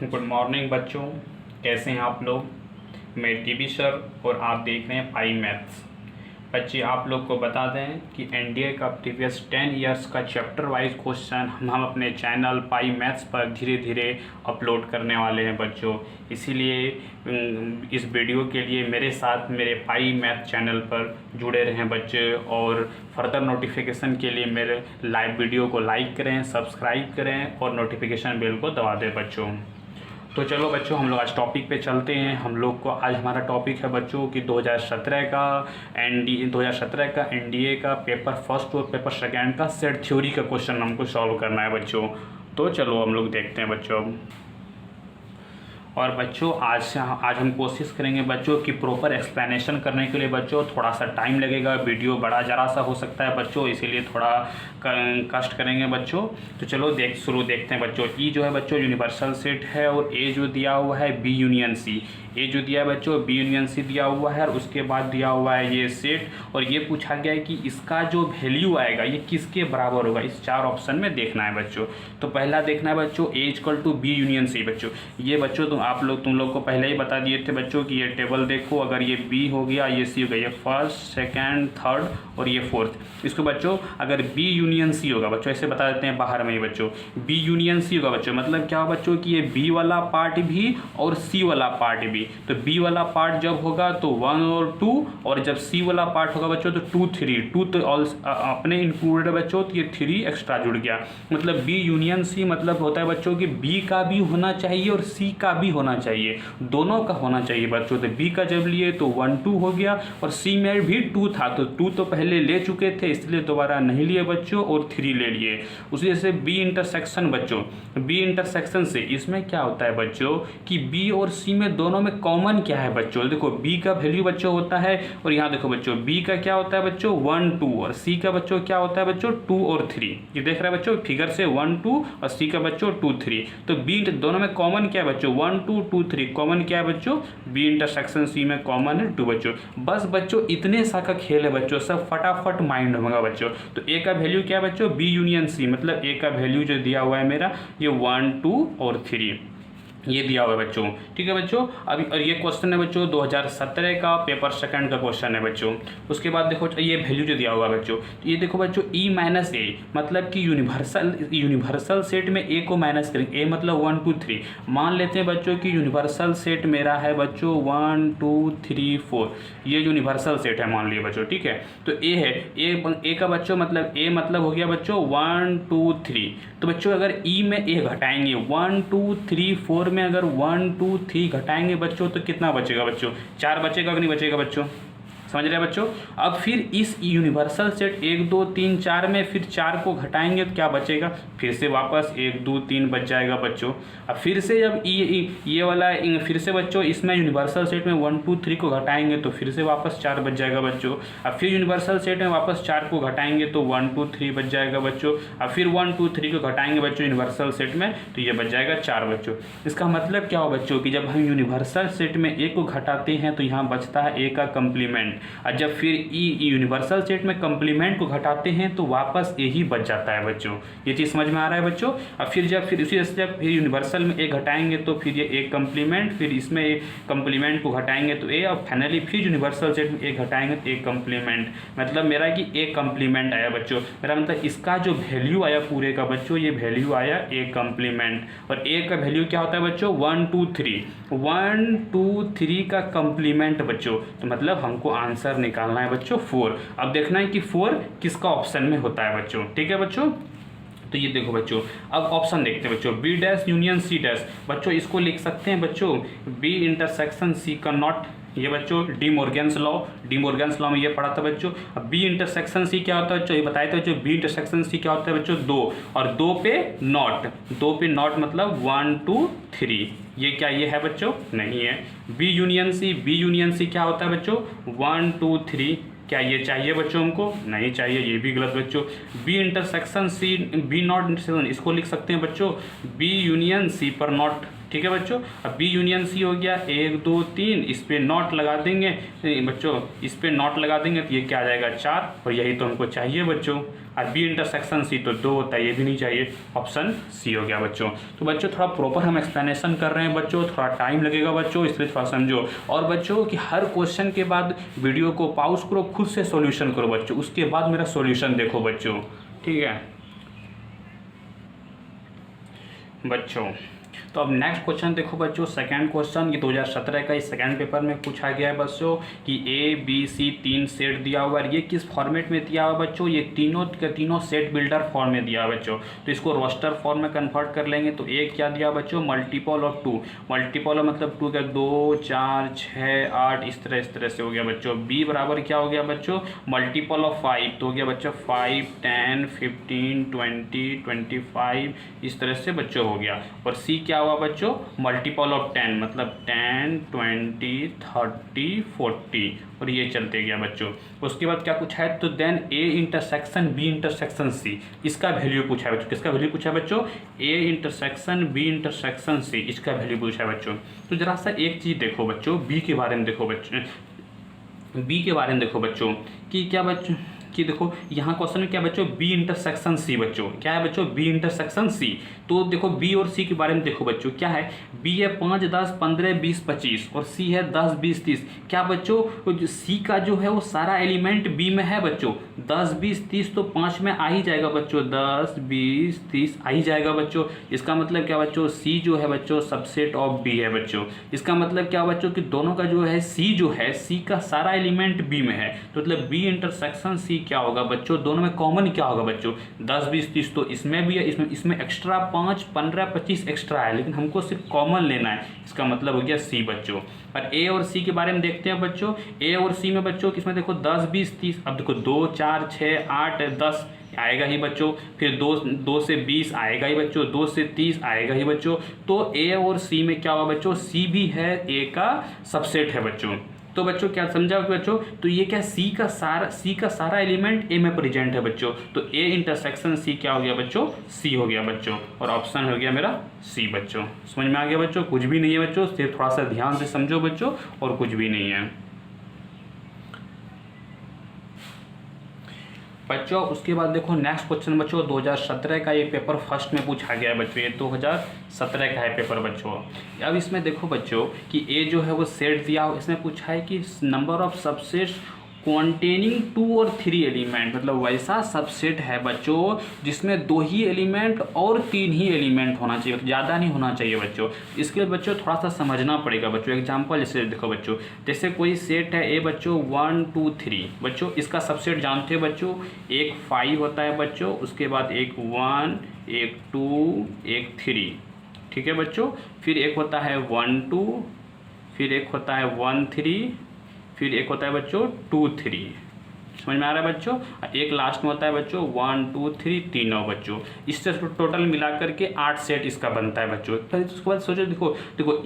Good morning बच्चों, कैसे हैं आप लोग। मैं टीबी सर और आप देख रहे हैं पाई मैथ्स। बच्चे आप लोग को बता दें कि एनडीए का प्रीवियस 10 इयर्स का चैप्टर वाइज क्वेश्चन हम अपने चैनल पाई मैथ्स पर धीरे धीरे अपलोड करने वाले हैं बच्चों। इसीलिए इस वीडियो के लिए मेरे साथ मेरे पाई मैथ चैनल पर जुड़े रहें बच्चे, और फर्दर नोटिफिकेशन के लिए मेरे लाइव वीडियो को लाइक करें, सब्सक्राइब करें और नोटिफिकेशन बेल को दबा दें बच्चों। तो चलो बच्चों, हम लोग आज टॉपिक पे चलते हैं। हम लोग को आज हमारा टॉपिक है बच्चों कि 2017 का एनडीए का पेपर फर्स्ट और पेपर सेकेंड का सेट थ्योरी का क्वेश्चन हमको सॉल्व करना है बच्चों। तो चलो हम लोग देखते हैं बच्चों। और बच्चों आज हम कोशिश करेंगे बच्चों कि प्रॉपर एक्सप्लेनेशन करने के लिए बच्चों थोड़ा सा टाइम लगेगा, वीडियो बड़ा जरा सा हो सकता है बच्चों, इसीलिए थोड़ा कष्ट करेंगे बच्चों। तो चलो देखते हैं बच्चों। ई जो है बच्चों यूनिवर्सल सेट है, और ए जो दिया हुआ है बी यूनियन सी। ए जो दिया है बच्चों बी यूनियन सी दिया हुआ है, और उसके बाद दिया हुआ है ये सेट, और ये पूछा गया है कि इसका जो वैल्यू आएगा ये किसके बराबर होगा। इस चार ऑप्शन में देखना है बच्चों। तो पहला देखना है बच्चों A equal to B union C. बच्चों ये बच्चों तुम लोग को पहले ही बता दिए थे बच्चों कि ये टेबल देखो, अगर ये बी हो गया, ये सी हो गया, ये फर्स्ट सेकंड थर्ड और ये फोर्थ। इसको बच्चों अगर बी यूनियन सी होगा बच्चों, ऐसे बता देते हैं बाहर में ही बच्चों, बी यूनियन सी होगा बच्चों, मतलब क्या होगा बच्चों कि ये बी वाला पार्ट भी और सी वाला पार्ट भी। तो बी वाला पार्ट जब होगा तो 1 और 2, और जब सी वाला पार्ट होगा बच्चों तो 2 3, 2 तो अपने इंक्लूडेड बच्चों, तो ये 3 एक्स्ट्रा जुड़ गया। मतलब बी यूनियन सी मतलब होता है बच्चों कि बी का भी होना चाहिए और सी का भी होना चाहिए, दोनों का होना चाहिए बच्चों। तो बी का जब लिए तो 1 2 हो गया, और सी में भी 2 था, तो 2 तो पहले ले चुके थे इसलिए दोबारा नहीं लिए बच्चों, और 3 ले लिए। उसी जैसे बी इंटरसेक्शन बच्चों, बी इंटरसेक्शन से इसमें क्या होता है बच्चों कि बी और सी में दोनों में कॉमन क्या है बच्चों। देखो बी का वैल्यू बच्चों होता है, और यहाँ देखो बच्चों बी का क्या होता है बच्चों 1 2, और सी का बच्चों क्या होता है बच्चों 2 और 3। ये देख रहे हैं बच्चों फिगर से 1 2 और सी का बच्चों 2 3। तो बी दोनों में कॉमन क्या है बच्चों 1 2 2 3, कॉमन क्या है बच्चों बी इंटरसेक्शन सी में कॉमन है 2 बच्चों। बस बच्चों इतने सा का खेल है बच्चों, सब फटाफट माइंड होगा बच्चों। तो ए का वैल्यू क्या है बच्चों बी यूनियन सी, मतलब ए का वैल्यू जो दिया हुआ है मेरा ये 1 2 और 3 ये दिया हुआ है बच्चों। ठीक है बच्चों। अभी और ये क्वेश्चन है बच्चों 2017 का पेपर सेकंड का क्वेश्चन है बच्चों। उसके बाद देखो ये वैल्यू जो दिया हुआ है बच्चों, तो ये देखो बच्चों ई माइनस ए, मतलब कि यूनिवर्सल सेट में ए को माइनस करेंगे। ए मतलब 1 2 3, मान लेते हैं बच्चों कि यूनिवर्सल सेट मेरा है बच्चों 1 2 3 4, ये यूनिवर्सल सेट है मान लिए बच्चों। ठीक है, तो ए है ए का बच्चों मतलब ए मतलब हो गया बच्चों 1 2 3। तो बच्चों अगर ई में ए घटाएंगे 1 2 3 4 में अगर 1 2 3 घटाएंगे बच्चों तो कितना बचेगा बच्चों 4 बचेगा कि नहीं बचेगा बच्चों, समझ रहे हैं बच्चों। अब फिर इस यूनिवर्सल सेट 1 2 3 4 में फिर 4 को घटाएंगे तो क्या बचेगा, फिर से वापस 1 2 3 बच जाएगा बच्चों। अब फिर से जब ये वाला फिर से बच्चों इसमें यूनिवर्सल सेट में 1 2 3 को घटाएंगे तो फिर से वापस 4 बच जाएगा बच्चों। अब फिर यूनिवर्सल सेट में वापस 4 को घटाएंगे तो 1 2 3 बच जाएगा बच्चों। अब फिर 1 2 3 को घटाएंगे बच्चों यूनिवर्सल सेट में तो ये बच जाएगा 4 बच्चों। इसका मतलब क्या हो बच्चों कि जब हम यूनिवर्सल सेट में ए को घटाते हैं तो यहाँ बचता है ए का कंप्लीमेंट, और जब फिर यूनिवर्सल सेट में कंप्लीमेंट को घटाते हैं तो वापस ए ही बच जाता है बच्चों। ये चीज़ समझ में आ रहा है बच्चों। अब फिर उसी से जब फिर यूनिवर्सल में ए घटाएंगे तो फिर ये ए कंप्लीमेंट, फिर इसमें ए कंप्लीमेंट को घटाएंगे तो ए, और फाइनली फिर यूनिवर्सल सेट में ए घटाएंगे तो ए कंप्लीमेंट, मतलब मेरा कि ए कंप्लीमेंट आया बच्चों। मेरा मतलब इसका जो वैल्यू आया पूरे का बच्चों ये वैल्यू आया ए कंप्लीमेंट। और ए का वैल्यू क्या होता है बच्चों 1 2 3, 1 2 3 का कंप्लीमेंट बच्चों, तो मतलब हमको आंसर निकालना है बच्चों 4। अब देखना है कि 4 किसका ऑप्शन में होता है बच्चों। ठीक है बच्चों। तो ये देखो बच्चों अब ऑप्शन देखते हैं बच्चों B dash union C dash. बच्चों इसको लिख सकते हैं बच्चों बी इंटरसेक्शन सी का नॉट, ये बच्चों डी मोर्गन्स लॉ में ये पढ़ा था बच्चों। अब बी इंटरसेक्शन सी क्या होता है बच्चों ये बताए थे बच्चों। बी इंटरसेक्शन सी क्या होता है बच्चों 2, और 2 पे नॉट मतलब 1 2 3, ये क्या ये है बच्चों नहीं है। बी यूनियन सी क्या होता है बच्चों 1 2 3, क्या ये चाहिए बच्चों हमको नहीं चाहिए, ये भी गलत बच्चों। B intersection C B not intersection, इसको लिख सकते हैं बच्चों बी यूनियन सी पर नॉट, ठीक है बच्चों। अब बी यूनियन सी हो गया, 1 2 3, इस पर नॉट लगा देंगे बच्चों, इस पर नॉट लगा देंगे तो ये क्या आ जाएगा 4, और यही तो हमको चाहिए बच्चों। और बी इंटरसेक्शन सी तो 2 होता है, ये भी नहीं चाहिए, ऑप्शन सी हो गया बच्चों। तो बच्चों थोड़ा प्रॉपर हम एक्सप्लेनेशन कर रहे हैं बच्चों, थोड़ा टाइम लगेगा बच्चों, इसलिए थोड़ा समझो। और बच्चों कि हर क्वेश्चन के बाद वीडियो को पॉज करो, खुद से सॉल्यूशन करो बच्चों, उसके बाद मेरा सॉल्यूशन देखो बच्चों, ठीक है बच्चों। तो अब नेक्स्ट क्वेश्चन देखो बच्चों, सेकंड क्वेश्चन, ये 2017 का इस सेकंड पेपर में पूछा गया है बच्चों कि ए बी सी 3 सेट दिया हुआ है, ये किस फॉर्मेट में दिया हुआ बच्चों, ये तीनों के तीनों सेट बिल्डर फॉर्म में दिया हुआ बच्चों। तो इसको रोस्टर फॉर्म में कन्वर्ट कर लेंगे तो ए क्या दिया बच्चों, मल्टीपल ऑफ 2, मल्टीपल ऑफ मतलब 2 का 2 4 6 8 इस तरह से हो गया बच्चों। बी बराबर क्या हो गया बच्चों, मल्टीपल ऑफ 5, तो हो गया बच्चों 5 10 15 20 25 इस तरह से बच्चों हो गया। और सी क्या हुआ बच्चों, मल्टीपल ऑफ 10 मतलब 10 20 30 40 और ये चलते गया बच्चों। उसके बाद क्या पूछा है, तो then A intersection B intersection C, इसका वैल्यू पूछा है बच्चों। किसका वैल्यू पूछा है बच्चों, A intersection B intersection C, इसका वैल्यू पूछा है बच्चों। तो जरा सा एक चीज़ देखो बच्चों, बी के बारे में देखो बच्चों, बी के बारे में देखो बच्चों कि क्या बच्चों कि देखो यहाँ क्वेश्चन में क्या बच्चों, बी इंटरसेक्शन सी बच्चों, क्या है बच्चों, बी इंटरसेक्शन सी। तो देखो बी और सी के बारे में देखो बच्चों, क्या है, बी है 5 10 15 20 25 और सी है 10 20 30। क्या बच्चों, सी का जो है वो सारा एलिमेंट बी में है बच्चों, 10 20 30 तो 5 में आ ही जाएगा बच्चों, 10 20 30 आ ही जाएगा बच्चों। इसका मतलब क्या बच्चों, सी जो है बच्चों सबसेट ऑफ बी है बच्चों। इसका मतलब क्या बच्चों कि दोनों का जो है सी जो है, सी का सारा एलिमेंट बी में है, तो मतलब बी इंटरसेक्शन सी क्या होगा बच्चों, दोनों में कॉमन क्या होगा बच्चों, 10 20 30 तो इसमें भी है, इसमें एक्स्ट्रा 5 15 25 एक्स्ट्रा है, लेकिन हमको सिर्फ कॉमन लेना है, इसका मतलब हो गया सी बच्चों। और ए और सी के बारे में देखते हैं बच्चों, ए और सी में बच्चों किसमें देखो 10 20 30, अब देखो 2 4 6 8 10 आएगा ही बच्चों, फिर 2 से 20 आएगा ही बच्चों, 2 से 30 आएगा ही बच्चों। तो ए और सी में क्या होगा बच्चों, सी भी है ए का सबसेट है बच्चों। तो बच्चों क्या समझा बच्चों, तो ये क्या सी का सारा एलिमेंट ए में प्रेजेंट है बच्चों। तो ए इंटरसेक्शन सी क्या हो गया बच्चों, सी हो गया बच्चों, और ऑप्शन हो गया मेरा सी बच्चों। समझ में आ गया बच्चों, कुछ भी नहीं है बच्चों, सिर्फ थोड़ा सा ध्यान से समझो बच्चों, और कुछ भी नहीं है बच्चों। उसके बाद देखो नेक्स्ट क्वेश्चन बच्चों, 2017 का ये पेपर फर्स्ट में पूछा गया है बच्चों, ये 2017 का है पेपर बच्चों। अब इसमें देखो बच्चों कि ए जो है वो सेट दिया हो, इसमें पूछा है कि नंबर ऑफ सबसेट्स कॉन्टेनिंग 2 और 3 एलिमेंट, मतलब वैसा सबसेट है बच्चों जिसमें 2 ही एलिमेंट और 3 ही एलिमेंट होना चाहिए, ज़्यादा नहीं होना चाहिए बच्चों। इसके लिए बच्चों थोड़ा सा समझना पड़ेगा बच्चों। एग्जांपल जैसे देखो बच्चों, जैसे कोई सेट है ए बच्चों 1 2 3 बच्चों, इसका सबसेट जानते हैं बच्चों, एक 5 होता है बच्चों, उसके बाद एक 1 एक 2 एक 3, ठीक है बच्चों। फिर एक होता है 1 2, फिर एक होता है 1 3, फिर एक होता है बच्चों 2 3, समझ में आ रहा है बच्चों। एक लास्ट में होता है बच्चों 1 2 3 तीनों बच्चों। इससे टोटल मिला करके 8 सेट इसका बनता है बच्चों। फिर उसके बाद सोचो देखो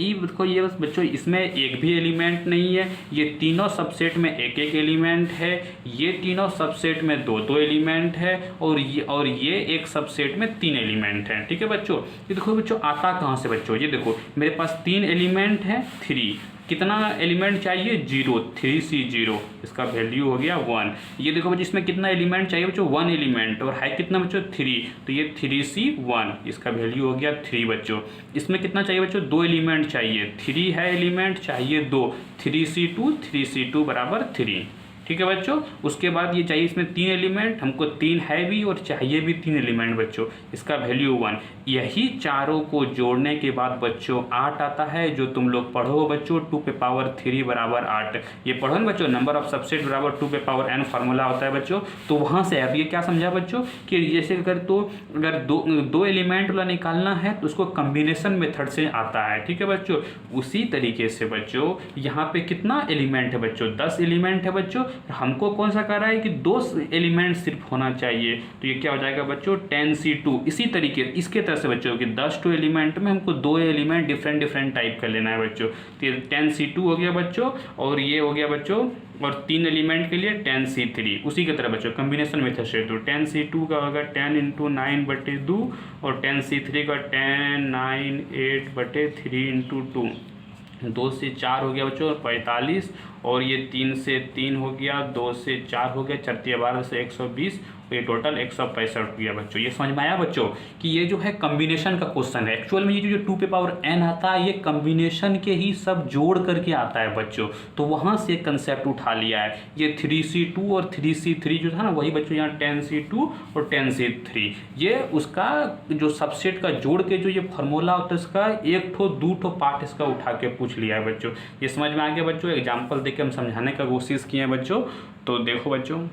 ये बस बच्चों इसमें एक भी एलिमेंट नहीं है, ये तीनों सबसेट में एक एक एलिमेंट है, ये तीनों सबसेट में 2 एलिमेंट है, और ये एक सबसेट में 3 एलिमेंट है, ठीक है बच्चों। ये देखो बच्चों आता कहाँ से बच्चों, ये देखो मेरे पास 3 एलिमेंट है, 3 कितना एलिमेंट चाहिए 0, 3C0, इसका वैल्यू हो गया 1। ये देखो बच्चों इसमें कितना एलिमेंट चाहिए बच्चों, 1 एलिमेंट, और है कितना बच्चों 3, तो ये 3C1, इसका वैल्यू हो गया 3 बच्चों। इसमें कितना चाहिए बच्चों, 2 एलिमेंट चाहिए, 3 है एलिमेंट, चाहिए 2, 3C2 बराबर 3, ठीक है बच्चों। उसके बाद ये चाहिए इसमें 3 एलिमेंट, हमको 3 है भी और चाहिए भी 3 एलिमेंट बच्चों, इसका वैल्यू 1। यही चारों को जोड़ने के बाद बच्चों 8 आता है, जो तुम लोग पढ़ो बच्चों 2 पे पावर 3 बराबर 8। ये पढ़ो ना बच्चों, नंबर ऑफ सबसेट बराबर 2 पे पावर n फार्मूला होता है बच्चों। तो वहाँ से अब ये क्या समझा बच्चों कि जैसे अगर दो एलिमेंट वाला निकालना है तो उसको कम्बिनेशन मेथड से आता है, ठीक है बच्चों। उसी तरीके से बच्चों यहाँ पे कितना एलिमेंट है बच्चों, 10 एलिमेंट है बच्चों, हमको कौन सा कह रहा है कि 2 एलिमेंट सिर्फ होना चाहिए, तो ये क्या हो जाएगा बच्चों 10C2। इसी तरीके इसके तरह से बच्चों कि 10 एलिमेंट में हमको 2 एलिमेंट डिफरेंट टाइप का लेना है बच्चों। तो 10C2 हो गया बच्चों, और ये हो गया बच्चों, और 3 एलिमेंट के लिए 10C3। उसी की तरह बच्चों कम्बिनेशन मेथड से तो 10C2 का होगा 10 × 9/2 और 10C3 का 10 9 8/3 × 2। 2 से 4 हो गया बच्चों 45, और ये 3 से 3 हो गया, 2 से 4 हो गया, 4 12 से 120, तो ये टोटल 165 हो गया बच्चों। ये समझ में आया बच्चों कि ये जो है कम्बिनेशन का क्वेश्चन है। एक्चुअल में ये जो 2 के पावर n आता है ये कम्बिनेशन के ही सब जोड़ करके आता है बच्चों, तो वहाँ से कंसेप्ट उठा लिया है। ये 3C2 और 3C3 जो था ना, वही बच्चों यहाँ 10C2 और 10C3, ये उसका जो सबसेट का जोड़ के जो ये फार्मूला होता है इसका 1 ठो 2 ठो पार्ट इसका उठा के पूछ लिया है बच्चों। ये समझ में आ गया बच्चों। एग्जाम्पल देके हम समझाने का कोशिश किए हैं बच्चों। तो देखो बच्चों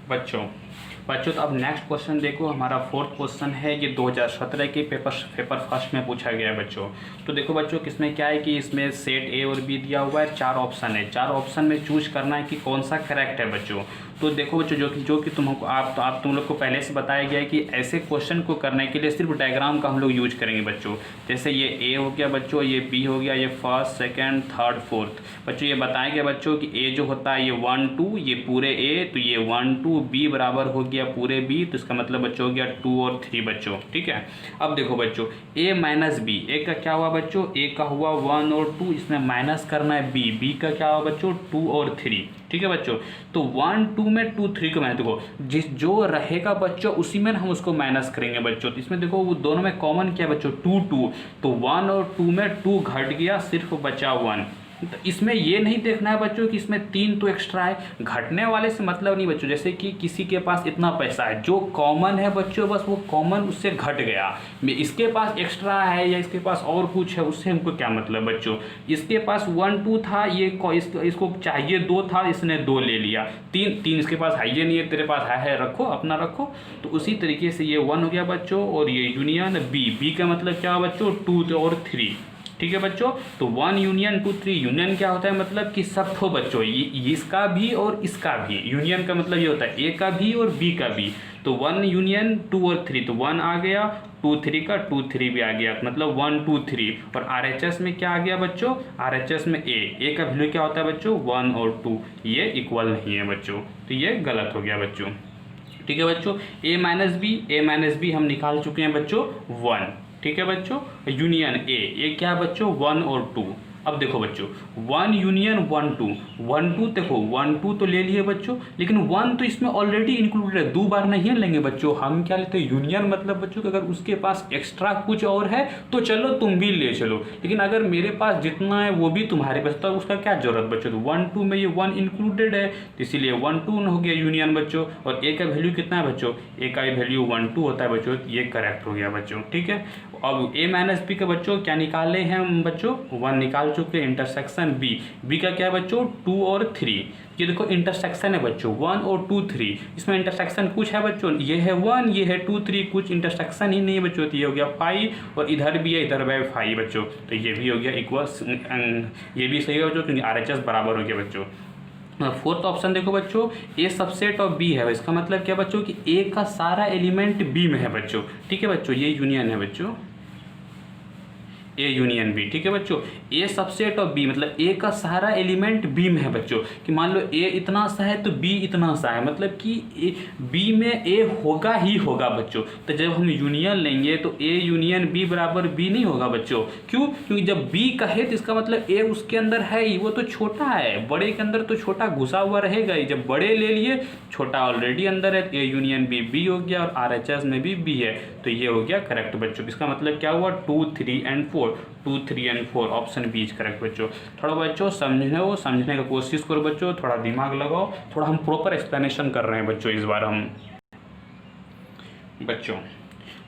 तो अब नेक्स्ट क्वेश्चन देखो, हमारा 4th क्वेश्चन है। ये 2017 के पेपर फर्स्ट में पूछा गया है बच्चों। तो देखो बच्चों किसमें क्या है कि इसमें सेट ए और बी दिया हुआ है, 4 ऑप्शन है। 4 ऑप्शन में चूज करना है कि कौन सा करेक्ट है बच्चों। तो देखो बच्चों जो कि तुम लोग को पहले से बताया गया है कि ऐसे क्वेश्चन को करने के लिए सिर्फ डायग्राम का हम लोग यूज करेंगे बच्चों। जैसे ये ए हो गया बच्चों, ये बी हो गया, ये फर्स्ट सेकंड थर्ड फोर्थ। बच्चों ये बताया गया बच्चों कि ए जो होता है ये 1 2, ये पूरे ए, तो ये 1 2, बी बराबर हो गया पूरे बी, तो इसका मतलब बच्चों हो गया 2 और 3 बच्चों। ठीक है, अब देखो बच्चों a माइनस बी, ए का क्या हुआ बच्चों, ए का हुआ 1 और 2, इसमें माइनस करना है बी का क्या हुआ बच्चों 2 और 3। ठीक है बच्चों, तो 1 2 में 2 3 को माइनस, देखो जो रहेगा बच्चों उसी में हम उसको माइनस करेंगे बच्चों। तो इसमें देखो वो दोनों में कॉमन क्या बच्चों 2 2, तो 1 और 2 में 2 घट गया, सिर्फ बचा 1। तो इसमें ये नहीं देखना है बच्चों कि इसमें 3 तो एक्स्ट्रा है, घटने वाले से मतलब नहीं बच्चों। जैसे कि किसी के पास इतना पैसा है, जो कॉमन है बच्चों बस वो कॉमन उससे घट गया, इसके पास एक्स्ट्रा है या इसके पास और कुछ है उससे हमको क्या मतलब बच्चों। इसके पास 1 2 था, ये इसको चाहिए 2 था, इसने 2 ले लिया, 3 इसके पास है, ये नहीं है, तेरे पास है रखो अपना रखो। तो उसी तरीके से ये 1 हो गया बच्चों, और ये यूनियन बी का मतलब क्या बच्चों 2 और 3। ठीक है बच्चों, तो 1 यूनियन 2 3, यूनियन क्या होता है मतलब कि सब ठो बच्चों, इसका भी और इसका भी। यूनियन का मतलब ये होता है ए का भी और बी का भी। तो 1 यूनियन 2 और 3, तो 1 आ गया, 2 3 का 2 3 भी आ गया, मतलब 1 2 3। और RHS में क्या आ गया बच्चों, RHS में ए का वैल्यू क्या होता है बच्चों 1 और 2, ये इक्वल नहीं है बच्चों, तो ये गलत हो गया बच्चों। ठीक है बच्चों, ए माइनस बी हम निकाल चुके हैं बच्चों 1। ठीक है बच्चों, यूनियन ए क्या बच्चों 1 और 2। अब देखो बच्चों 1 यूनियन 1 2 देखो 1 2 तो ले लिए बच्चों, लेकिन 1 तो इसमें ऑलरेडी इंक्लूडेड है, 2 बार नहीं लेंगे बच्चों। हम क्या लेते हैं यूनियन, मतलब बच्चों कि अगर उसके पास एक्स्ट्रा कुछ और है तो चलो तुम भी ले चलो, लेकिन अगर मेरे पास जितना है वो भी तुम्हारे पास, तो उसका क्या जरूरत बच्चों। तो 1 2 में ये 1 इंक्लूडेड है, तो इसीलिए 1 2 हो गया यूनियन बच्चों। और ए का वैल्यू कितना है बच्चों, ए का वैल्यू 1 2 होता है बच्चों, ये करेक्ट हो गया बच्चों। ठीक है, अब ए माइनस बी का बच्चों क्या निकाले हैं हम बच्चों 1 निकाल चुके। इंटरसेक्शन बी का क्या है बच्चों 2 और 3। ये देखो इंटरसेक्शन है बच्चों 1 और 2 3, इसमें इंटरसेक्शन कुछ है बच्चों, ये है 1 ये है 2 3, कुछ इंटरसेक्शन ही नहीं है बच्चों, तो ये हो गया 5 और इधर भी है, इधर भी 5 बच्चों, तो ये भी हो गया इक्वल, ये भी सही है बच्चों क्योंकि RHS बराबर हो गया बच्चों। 4th ऑप्शन देखो बच्चों ए सबसेट ऑफ बी है, इसका मतलब क्या बच्चों कि ए का सारा एलिमेंट बी में है बच्चों। ठीक है बच्चों, ये यूनियन है बच्चों ए यूनियन बी। ठीक है बच्चों, ए सबसेट ऑफ बी मतलब ए का सारा एलिमेंट बी में है बच्चों, कि मान लो ए इतना सा है तो बी इतना सा है, मतलब कि बी में ए होगा ही होगा बच्चों। तो जब हम यूनियन लेंगे तो ए यूनियन बी बराबर बी नहीं होगा बच्चों। क्यों, क्योंकि जब बी कहे तो इसका मतलब ए उसके अंदर है ही, वो तो छोटा है, बड़े के अंदर तो छोटा घुसा हुआ रहेगा ही। जब बड़े ले लिए छोटा ऑलरेडी अंदर है, ए यूनियन बी हो गया, और RHS में भी बी है, तो ये हो गया करेक्ट बच्चों। इसका मतलब क्या हुआ 2 3 and 4, 2 3 and 4 option B is correct बच्चों। थोड़ा बच्चों समझने का कोशिश करो बच्चों, थोड़ा दिमाग लगाओ, थोड़ा हम प्रॉपर एक्सप्लेनेशन कर रहे हैं बच्चों इस बार हम बच्चों।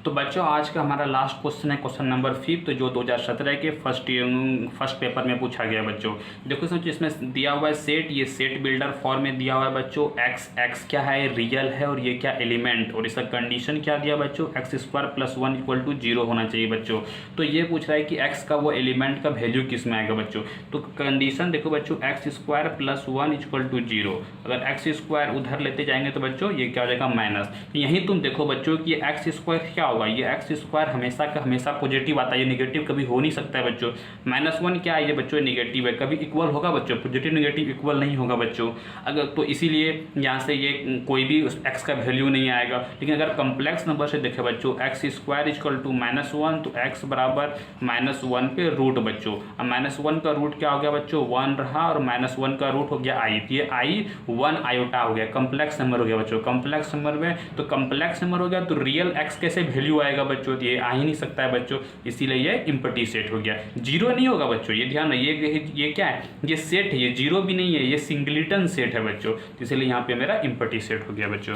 तो बच्चों आज का हमारा लास्ट क्वेश्चन है क्वेश्चन नंबर 5, तो जो 2017 के फर्स्ट पेपर में पूछा गया बच्चों। देखो समझो इसमें दिया हुआ है सेट, ये सेट बिल्डर फॉर्म में दिया हुआ है बच्चों। एक्स क्या है, रियल है, और ये क्या एलिमेंट, और इसका कंडीशन क्या दिया बच्चों, x² + 1 = 0 होना चाहिए बच्चों। तो ये पूछ रहा है कि x का वो एलिमेंट का वैल्यू किस में आएगा बच्चों। तो कंडीशन देखो बच्चों, x² + 1 = 0। अगर x² उधर लेते जाएंगे तो बच्चों ये क्या हो जाएगा, माइनस। तो यहीं तुम देखो बच्चों कि x² क्या होगा, ये x² हमेशा का हमेशा पॉजिटिव आता है, ये नेगेटिव कभी हो नहीं सकता है बच्चों। -1 क्या है, ये बच्चों नेगेटिव है, कभी इक्वल होगा बच्चों, पॉजिटिव नेगेटिव इक्वल नहीं होगा बच्चों। अगर तो इसीलिए यहाँ से ये कोई भी x का वैल्यू नहीं आएगा। लेकिन अगर कम्प्लेक्स नंबर से देखें बच्चों, x² = -1, तो x बराबर -1 पे रूट बच्चों। अब -1 का रूट क्या हो गया बच्चों, 1 रहा, और -1 का रूट हो गया i, तो ये i 1 आयोटा हो गया, कम्प्लेक्स नंबर हो गया बच्चों। कम्प्लेक्स नंबर में तो कम्प्लेक्स नंबर हो गया तो रियल x कैसे वैल्यू आएगा बच्चों, तो ये आ ही नहीं सकता है बच्चों, इसीलिए ये एम्प्टी सेट हो गया। 0 नहीं होगा बच्चों, ये ध्यान रखिए, ये क्या है, ये सेट है, ये 0 भी नहीं है, ये सिंगलिटन सेट है बच्चों, इसलिए यहाँ पे मेरा एम्प्टी सेट हो गया बच्चों।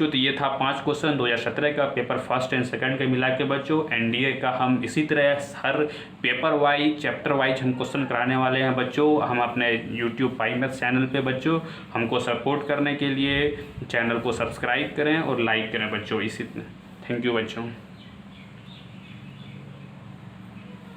तो ये था 5 क्वेश्चन 2017 का पेपर फर्स्ट एंड सेकंड के मिला के बच्चों। एनडीए का हम इसी तरह हर पेपर वाइज चैप्टर वाइज हम क्वेश्चन कराने वाले हैं बच्चों। हम अपने यूट्यूब पाई मैथ चैनल पे बच्चों, हमको सपोर्ट करने के लिए चैनल को सब्सक्राइब करें और लाइक करें बच्चों। इसी थैंक यू बच्चों।